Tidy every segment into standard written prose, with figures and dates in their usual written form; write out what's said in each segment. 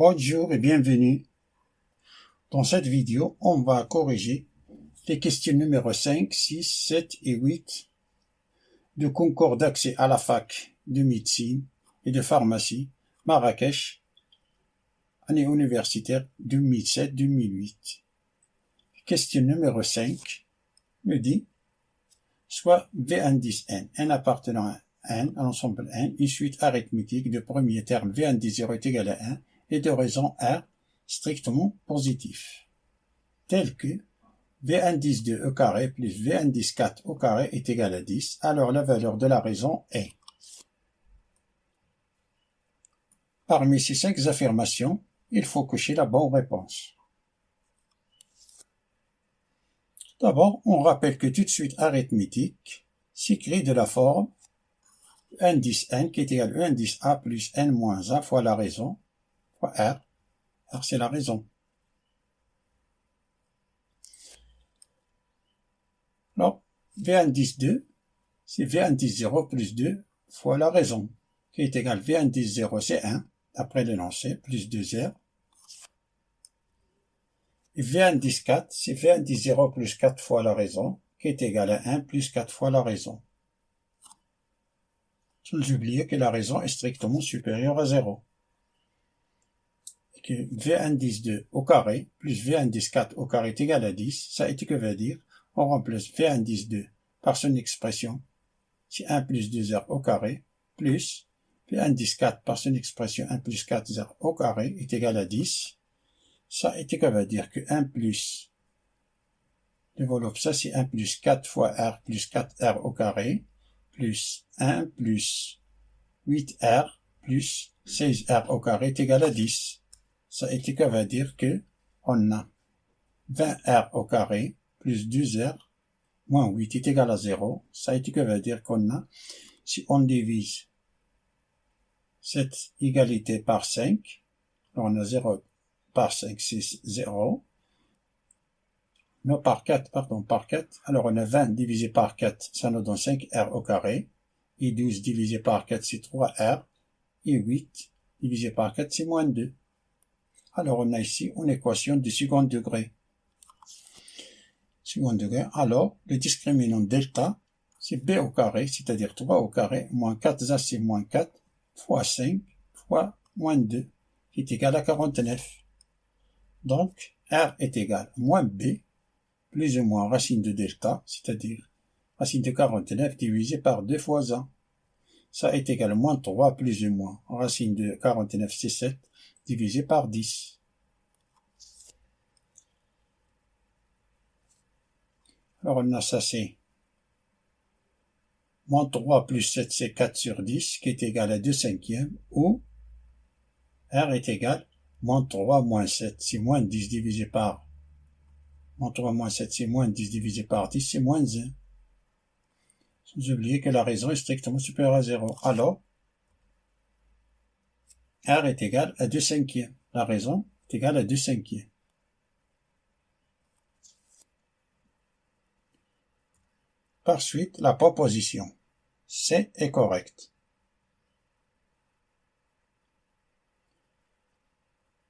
Bonjour et bienvenue. Dans cette vidéo, on va corriger les questions numéro 5, 6, 7 et 8 du concours d'accès à la fac de médecine et de pharmacie Marrakech, année universitaire 2007-2008. Question numéro 5 me dit soit V indice N, N appartenant à N, à l'ensemble N, une suite arithmétique de premier terme V indice 0 est égal à 1 et de raison R strictement positif, tel que V indice 2 au carré plus V indice 4 au carré est égal à 10, alors la valeur de la raison est. Parmi ces 5 affirmations, il faut cocher la bonne réponse. D'abord, on rappelle que toute suite arithmétique s'écrit de la forme indice N qui est égal à indice A plus N moins 1 fois la raison, fois R. R, c'est la raison. Alors, V indice 2, c'est V indice 0 plus 2 fois la raison, qui est égal à V indice 0, c'est 1, après l'énoncé, plus 2R. Et V indice 4, c'est V indice 0 plus 4 fois la raison, qui est égal à 1 plus 4 fois la raison. Sans oublier que la raison est strictement supérieure à 0. Et que V indice 2 au carré, plus V indice 4 au carré est égal à 10, ça est que veut dire, on remplace V indice 2 par son expression, c'est 1 plus 2R au carré, plus V indice 4 par son expression 1 plus 4R au carré est égal à 10. Ça est que veut dire que 1 plus, développe ça, c'est 1 plus 4 fois R plus 4R au carré, plus 1 plus 8R plus 16R au carré est égal à 10. Ça est que veut dire que on a 20R au carré plus 12R moins 8 est égal à 0. Ça est que veut dire qu'on a, si on divise cette égalité par 5, alors on a 0 par 5, c'est 0. Non, par 4, pardon, par 4. Alors on a 20 divisé par 4, ça nous donne 5R au carré. Et 12 divisé par 4, c'est 3R. Et 8 divisé par 4, c'est moins 2. Alors on a ici une équation de second degré. Second degré. Alors, le discriminant delta, c'est B au carré, c'est-à-dire 3 au carré, moins 4, c'est moins 4, fois 5, fois moins 2, qui est égal à 49. Donc, R est égal à moins B, plus ou moins racine de delta, c'est-à-dire racine de 49 divisé par 2 fois 1. Ça est égal à moins 3 plus ou moins racine de 49, c'est 7, divisé par 10. Alors on a ça, c'est moins 3 plus 7, c'est 4 sur 10, qui est égal à 2 cinquièmes, ou R est égal à moins 3 moins 7, c'est moins 10 divisé par moins 3 moins 7, c'est moins 10 divisé par 10, c'est moins 1. Sans oublier que la raison est strictement supérieure à 0. Alors, R est égal à 2 cinquièmes. La raison est égale à 2 cinquièmes. Par suite, la proposition C est correcte.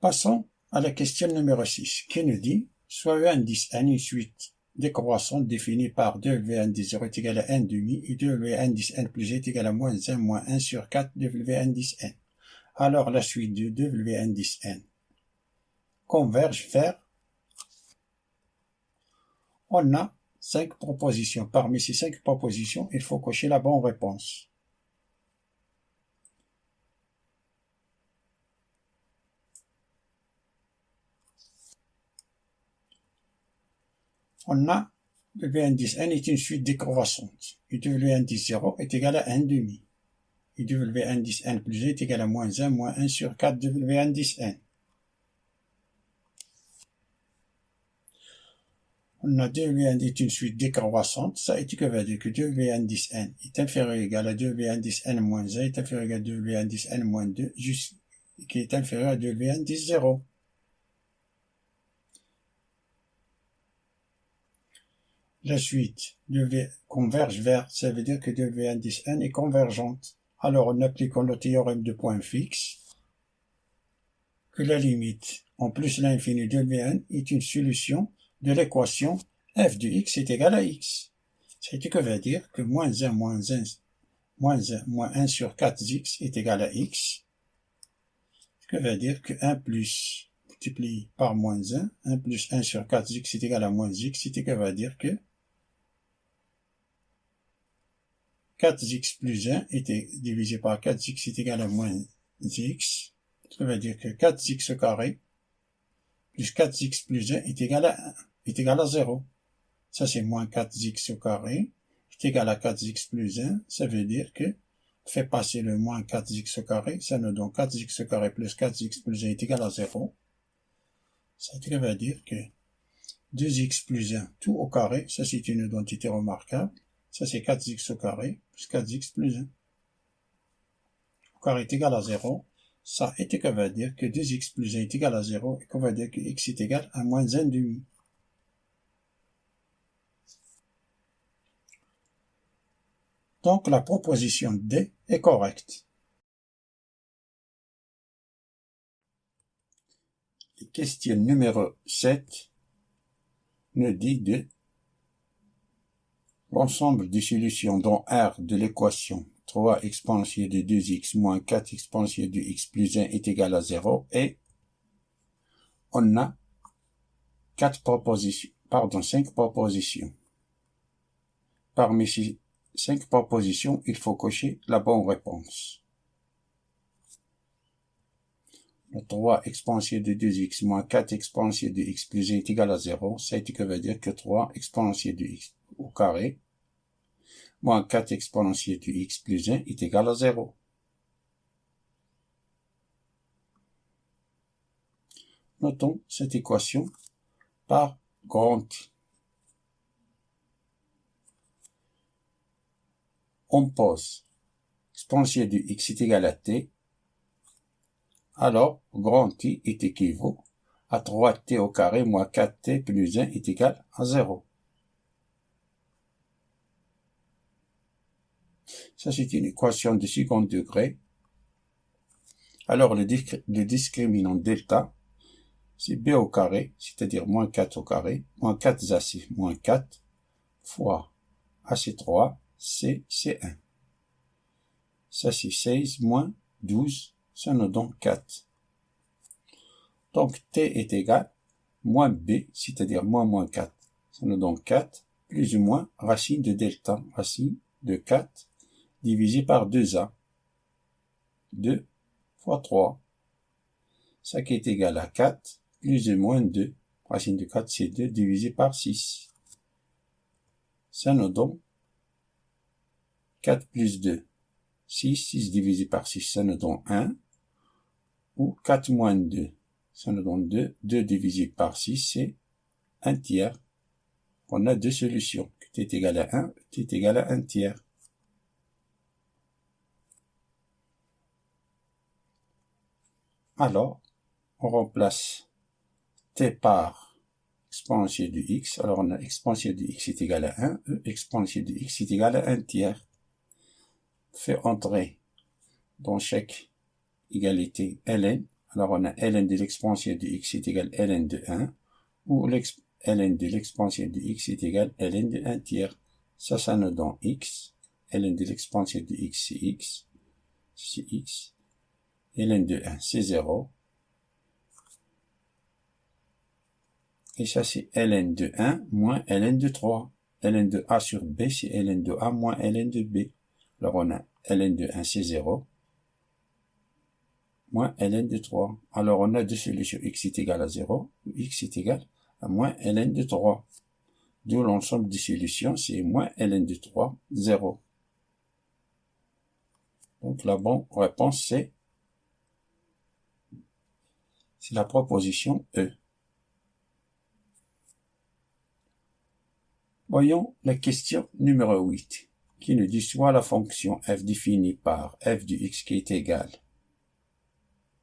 Passons à la question numéro 6, qui nous dit soit E indice N une suite décroissante définie par 2W indice 0 est égal à N demi et 2W indice N plus est égal à moins 1 sur 4 W indice N. Alors la suite de W indice N converge vers, on a 5 propositions. Parmi ces 5 propositions, il faut cocher la bonne réponse. On a W indice N est une suite décroissante. Et W indice 0 est égal à 1 demi. Et W indice N plus est égal à moins 1 sur 4 W indice N. On a W indice une suite décroissante. Ça est que veut dire que W indice N est inférieur ou égal à W indice N moins 1 est inférieur ou égal à W indice N moins 2 qui est inférieur à W indice 0. La suite W converge vers, ça veut dire que W indice N est convergente. Alors en appliquant le théorème de point fixe, que la limite en plus l'infini de Vn est une solution de l'équation f de x est égal à x. Ce qui veut dire que moins 1 moins 1 sur 4x est égal à x. Ce qui veut dire que 1 plus multiplié par moins 1 plus 1 sur 4x est égal à moins x, ce qui veut dire que 4x plus 1 est divisé par 4x est égal à moins x. Ça veut dire que 4x au carré plus 4x plus 1 est égal à 0. Ça, c'est moins 4x au carré est égal à 4x plus 1. Ça veut dire que on fait passer le moins 4x au carré. Ça nous donne 4x au carré plus 4x plus 1 est égal à 0. Ça veut dire que 2x plus 1 tout au carré, ça c'est une identité remarquable. Ça c'est 4x au carré plus 4x plus 1. Au carré est égal à 0. Ça est que veut dire que 2x plus 1 est égal à 0 et qu'on va dire que x est égal à moins 1 demi. Donc la proposition D est correcte. La question numéro 7 nous dit de l'ensemble des solutions dans R de l'équation 3 exponentielle de 2x moins 4 exponentielle de x plus 1 est égal à 0 et on a 5 propositions. Parmi ces 5 propositions, il faut cocher la bonne réponse. Le 3 exponentielle de 2x moins 4 exponentielle de x plus 1 est égal à 0. Ça veut dire que 3 exponentielle de x au carré moins 4 exponentielle de x plus 1 est égal à 0. Notons cette équation par grand T. On pose exponentielle de x est égal à t. Alors, grand T est équivaut à 3t au carré moins 4t plus 1 est égal à 0. Ça, c'est une équation de second degré. Alors, le discriminant delta, c'est b au carré, c'est-à-dire moins 4 au carré, moins 4ac, moins 4, fois ac3, c1. Ça, c'est 16 moins 12, ça nous donne 4. Donc, t est égal moins b, c'est-à-dire moins 4. Ça nous donne 4, plus ou moins racine de delta, racine de 4, divisé par 2a. 2 fois 3. Ça qui est égal à 4, plus ou moins 2. Racine de 4, c'est 2, divisé par 6. Ça nous donne 4 plus 2. 6, 6 divisé par 6, ça nous donne 1. Ou 4 moins 2, ça nous donne 2. 2 divisé par 6, c'est 1 tiers. On a deux solutions. T est égal à 1, t est égal à 1 tiers. Alors, on remplace t par exponentielle de x. Alors, on a exponentielle de x est égal à 1, exponentielle de x est égal à 1 tiers. Fait entrer dans chaque égalité ln. Alors, on a ln de l'exponentielle de x est égal à ln de 1, ou ln de l'exponentielle de x est égal à ln de 1 tiers. Ça nous donne x. ln de l'exponentielle de x, c'est x. C'est x. ln de 1, c'est 0. Et ça, c'est ln de 1 moins ln de 3. ln de a sur b, c'est ln de a moins ln de b. Alors, on a ln de 1, c'est 0. Moins ln de 3. Alors, on a deux solutions. X est égal à 0. Ou x est égal à moins ln de 3. D'où l'ensemble des solutions, c'est moins ln de 3, 0. Donc, la bonne réponse, c'est la proposition E. Voyons la question numéro 8, qui nous dit soit la fonction f définie par f de x qui est égale,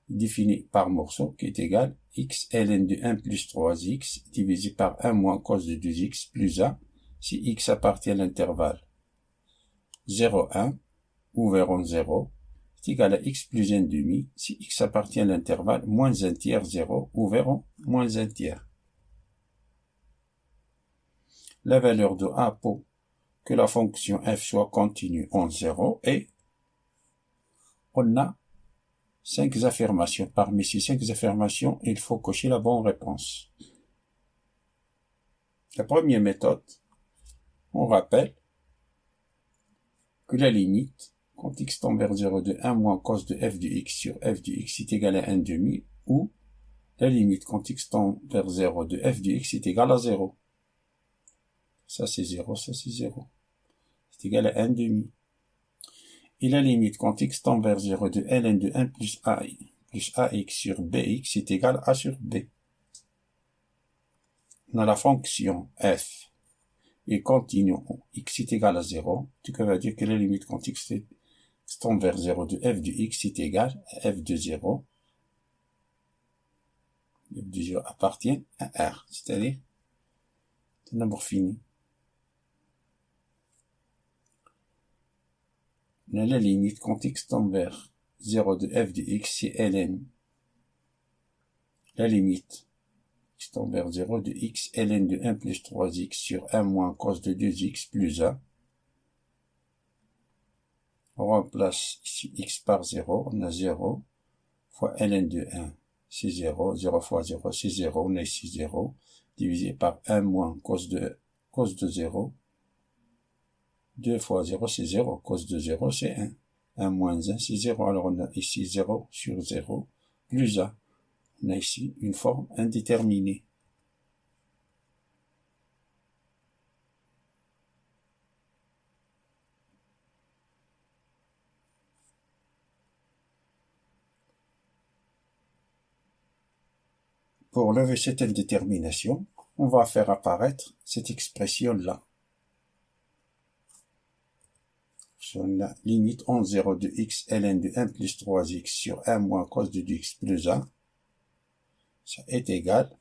définie par morceau qui est égal x ln de 1 plus 3x divisé par 1 moins cos de 2x plus 1 si x appartient à l'intervalle 0, 1, ouvert en 0, est égal à x plus 1 demi si x appartient à l'intervalle moins 1 tiers 0 ouvert en moins 1 tiers. La valeur de a pour que la fonction f soit continue en 0 et on a 5 affirmations. Parmi ces 5 affirmations, il faut cocher la bonne réponse. La première méthode, on rappelle que la limite, quand x tend vers 0 de 1 moins cos de f de x sur f de x est égal à 1 demi, ou la limite quand x tend vers 0 de f de x est égal à 0. Ça c'est 0, ça c'est 0. C'est égal à 1 demi. Et la limite quand x tend vers 0 de ln de 1 plus ax sur bx est égal à a sur b. On a la fonction f et continue x est égal à 0, ce qui veut dire que la limite quand x tend vers 0 de f de x est égal à f de 0. F de 0 appartient à R, c'est-à-dire un nombre fini. On a la limite quand x tend vers 0 de f de x, c'est ln. La limite x tend vers 0 de x, ln de 1 plus 3x sur 1 moins cos de 2x plus 1. On remplace ici x par 0, on a 0 fois ln de 1, c'est 0, 0 fois 0, c'est 0, on a ici 0, divisé par 1 moins cos de 0, 2 fois 0, c'est 0, cos de 0, c'est 1. 1 moins 1, c'est 0. Alors on a ici 0 sur 0, plus 1. On a ici une forme indéterminée. Pour lever cette indétermination, on va faire apparaître cette expression-là. Sur la limite en 0 de x ln de 1 plus 3x sur 1 moins cos de 2x plus 1, ça est égal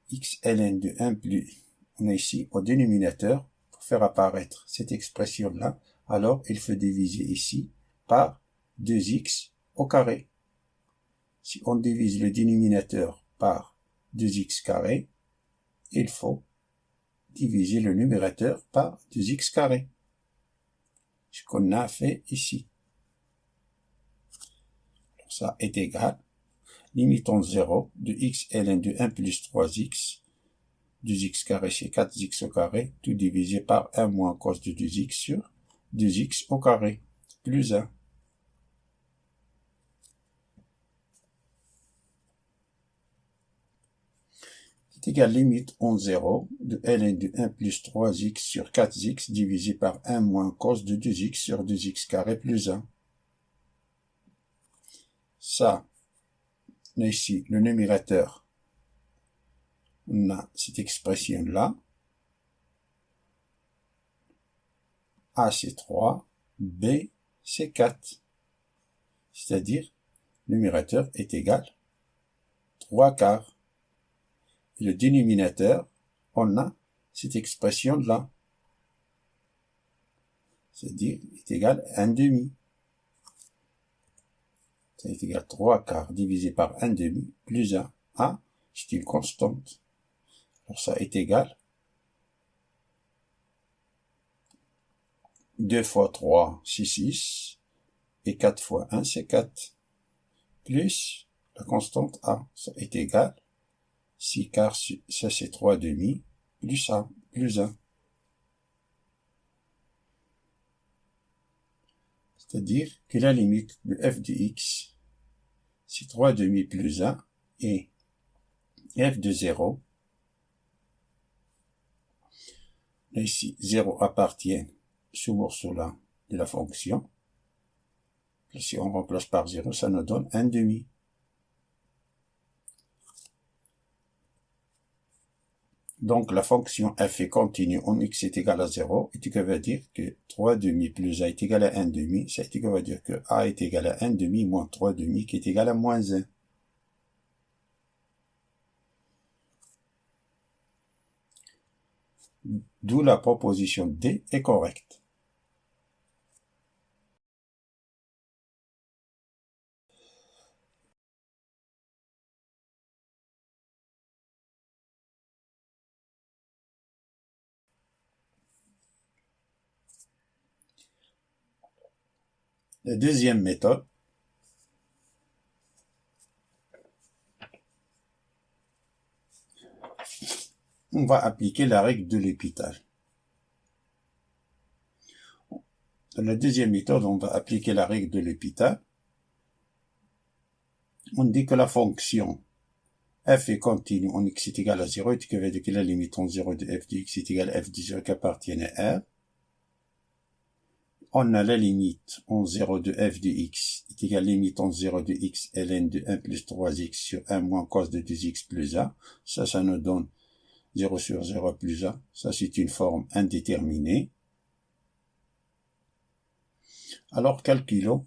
x ln de 1 plus, on est ici au dénominateur, pour faire apparaître cette expression-là, alors il faut diviser ici par 2x au carré. Si on divise le dénominateur par 2x carré, il faut diviser le numérateur par 2x carré. Ce qu'on a fait ici. Alors ça est égal, limitons 0 de x ln de 1 plus 3x, 2x carré c'est 4x au carré, tout divisé par 1 moins cos de 2x sur 2x au carré, plus 1. C'est égal limite en 0 de ln de 1 plus 3x sur 4x divisé par 1 moins cos de 2x sur 2x carré plus 1. Ça, on a ici le numérateur. On a cette expression-là. A c'est 3, B c'est 4. C'est-à-dire, le numérateur est égal 3 quarts. Et le dénominateur, on a cette expression-là. C'est-à-dire, est égal à 1 demi. Ça est égal à 3 quarts divisé par 1 demi plus 1. A, c'est une constante. Alors ça est égal 2 fois 3, c'est 6. Et 4 fois 1, c'est 4. Plus la constante A, ça est égal 6 quarts, ça c'est 3 demi, plus 1, plus 1. C'est-à-dire que la limite de f de x, c'est 3 demi plus 1, et f de 0, ici 0 appartient ce morceau-là de la fonction. Si on remplace par 0, ça nous donne 1 demi. Donc la fonction f est continue en x est égal à 0, et ce qui veut dire que 3 demi plus a est égal à 1 demi, ça veut dire que a est égal à 1 demi moins 3 demi qui est égal à moins 1. D'où la proposition D est correcte. La deuxième méthode, on va appliquer la règle de L'Hopital. Dans la deuxième méthode, on va appliquer la règle de L'Hopital. On dit que la fonction f est continue en x est égal à 0, et que veut dire que la limite en 0 de f de x est égal à f de 0 qui appartient à R. On a la limite en 0 de f de x est égal à la limite en 0 de x ln de 1 plus 3x sur 1 moins cos de 2x plus 1. Ça nous donne 0 sur 0 plus 1. Ça, c'est une forme indéterminée. Alors, calculons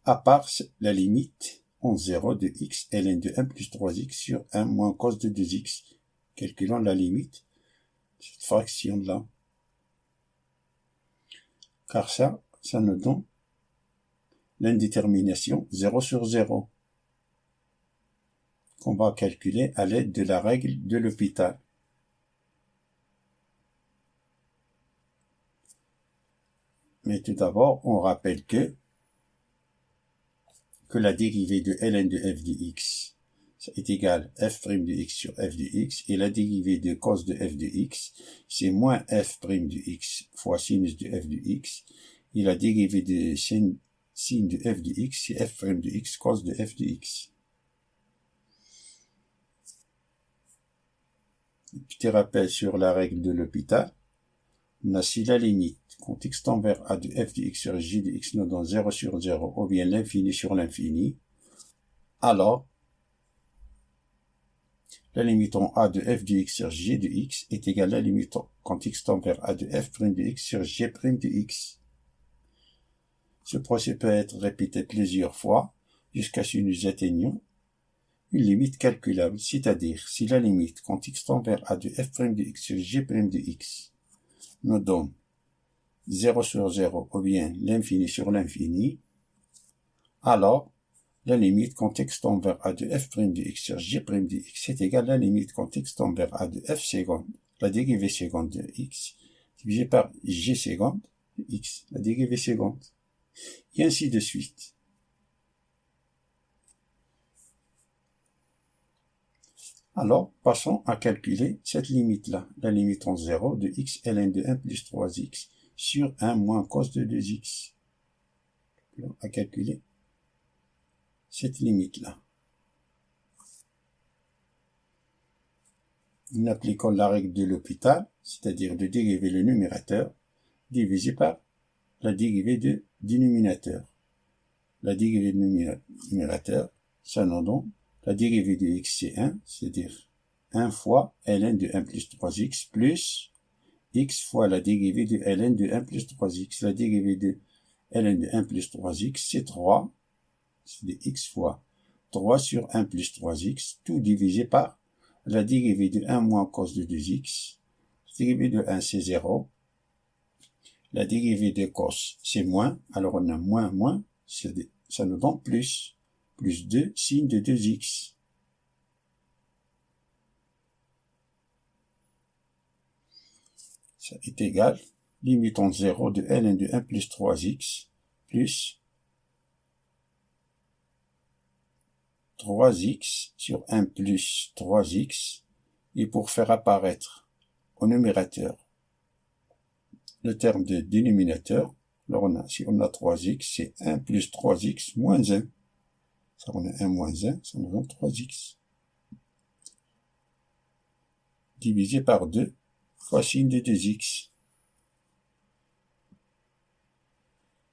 à part la limite en 0 de x ln de 1 plus 3x sur 1 moins cos de 2x. Calculons la limite de cette fraction-là. Car ça nous donne l'indétermination 0 sur 0 qu'on va calculer à l'aide de la règle de L'Hopital. Mais tout d'abord, on rappelle que la dérivée de ln de f de x est égale à f' de x sur f de x, et la dérivée de cos de f de x, c'est moins f' de x fois sinus de f de x, et la dérivée de sin de f de x, c'est f' de x cos de f de x. Petit rappel sur la règle de L'Hopital. On a si la limite, quand x tend vers a de f de x sur j de x nous donne 0 sur 0, ou bien l'infini sur l'infini, alors la limite en a de f de x sur j de x est égale à la limite quand x tend vers a de f' de x sur j' de x. Ce procès peut être répété plusieurs fois jusqu'à ce que nous atteignions une limite calculable, c'est-à-dire si la limite quand x tend vers a de f' de x sur j' de x nous donne 0 sur 0 ou bien l'infini sur l'infini, alors la limite quand x tend vers a de f' de x sur j' de x est égale à la limite quand x tend vers a de f seconde, la dérivée seconde de x, divisé par j seconde de x, la dérivée seconde, et ainsi de suite. Alors, passons à calculer cette limite-là, la limite en 0 de x ln de 1 plus 3x sur 1 moins cos de 2x. À calculer cette limite-là. Nous appliquons la règle de L'Hopital, c'est-à-dire de dériver le numérateur divisé par la dérivée du dénominateur. La dérivée du numérateur, ça nous donne la dérivée de x c'est 1, c'est-à-dire 1 fois ln de 1 plus 3x plus x fois la dérivée de ln de 1 plus 3x. La dérivée de ln de 1 plus 3x, c'est 3, c'est de x fois 3 sur 1 plus 3x, tout divisé par la dérivée de 1 moins cos de 2x. La dérivée de 1, c'est 0. La dérivée de cos, c'est moins, alors on a moins, ça nous donne plus 2 sin de 2x. Ça est égal, limite en 0 de ln de 1 plus 3x plus 3x sur 1 plus 3x, et pour faire apparaître au numérateur le terme de dénominateur, alors si on a 3x, c'est 1 plus 3x moins 1. Ça, on a 1 moins 1, ça nous donne 3x. Divisé par 2 fois sin de 2x.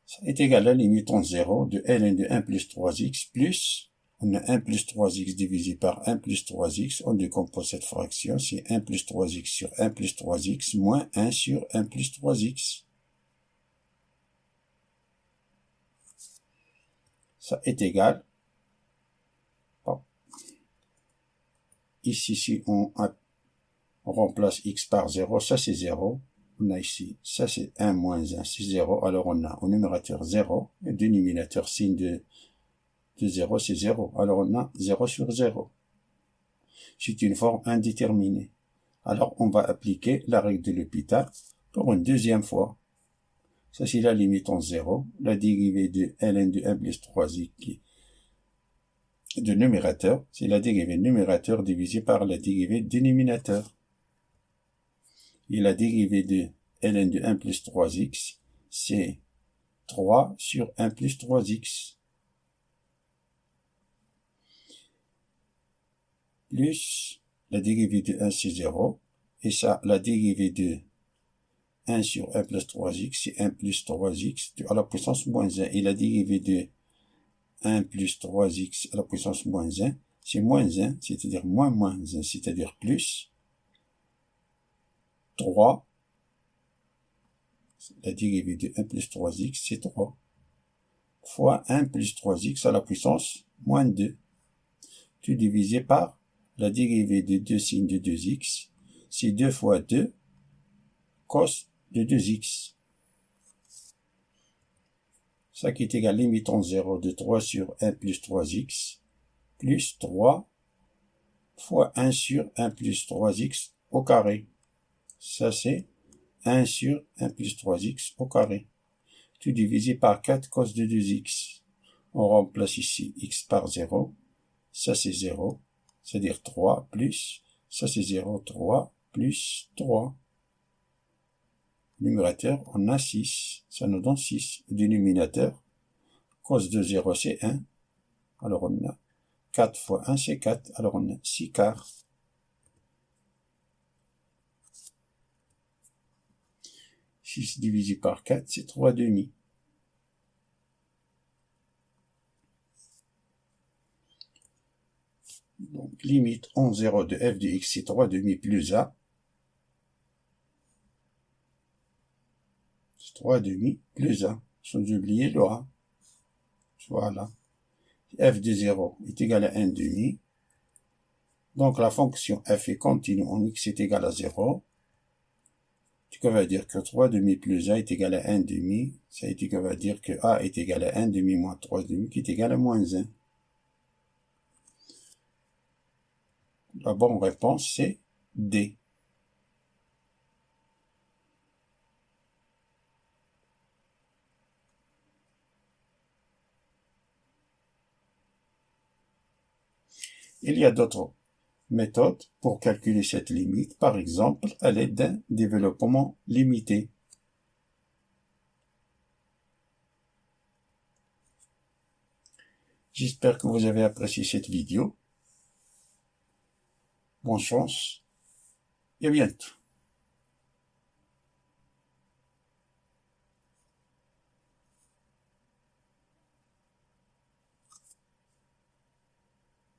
Ça est égal à la limite en 0 de ln de 1 plus 3x plus, on a 1 plus 3x divisé par 1 plus 3x, on décompose cette fraction, c'est 1 plus 3x sur 1 plus 3x moins 1 sur 1 plus 3x. Ça est égal. Bon. Ici, si on remplace x par 0, ça c'est 0. On a ici, ça c'est 1 moins 1, c'est 0. Alors on a au numérateur 0, et dénominateur signe de 0, c'est 0. Alors on a 0 sur 0. C'est une forme indéterminée. Alors on va appliquer la règle de L'Hopital pour une deuxième fois. Ça, c'est la limite en 0. La dérivée de ln de 1 plus 3x de numérateur, c'est la dérivée numérateur divisée par la dérivée dénominateur. Et la dérivée de ln de 1 plus 3x, c'est 3 sur 1 plus 3x. Plus la dérivée de 1, c'est 0. Et ça, la dérivée de 1 sur 1 plus 3x, c'est 1 plus 3x à la puissance moins 1. Et la dérivée de 1 plus 3x à la puissance moins 1, c'est moins 1, c'est-à-dire moins 1, c'est-à-dire plus 3. La dérivée de 1 plus 3x, c'est 3. Fois 1 plus 3x à la puissance moins 2. Tout divisé par la dérivée de 2 sin de 2x, c'est 2 fois 2 cos de 2x. Ça qui est égal limite en 0 de 3 sur 1 plus 3x, plus 3 fois 1 sur 1 plus 3x au carré. Ça c'est 1 sur 1 plus 3x au carré. Tout divisé par 4 cos de 2x. On remplace ici x par 0. Ça c'est 0. C'est-à-dire 3 plus, ça c'est 0, 3 plus 3. Numérateur, on a 6. Ça nous donne 6. Dénominateur, cos de 0 c'est 1. Alors on a 4 fois 1 c'est 4. Alors on a 6 quarts. 6 divisé par 4, c'est 3 demi. Donc, limite en 0 de f de x, c'est 3 demi plus a. C'est 3 demi plus a. Sans oublier le a. Voilà. F de 0 est égal à 1 demi. Donc, la fonction f est continue en x est égal à 0. Ce qui va dire que 3 demi plus a est égal à 1 demi. Ça va dire que a est égal à 1 demi moins 3 demi qui est égal à moins 1. La bonne réponse, c'est D. Il y a d'autres méthodes pour calculer cette limite, par exemple à l'aide d'un développement limité. J'espère que vous avez apprécié cette vidéo. Bonne chance et à bientôt.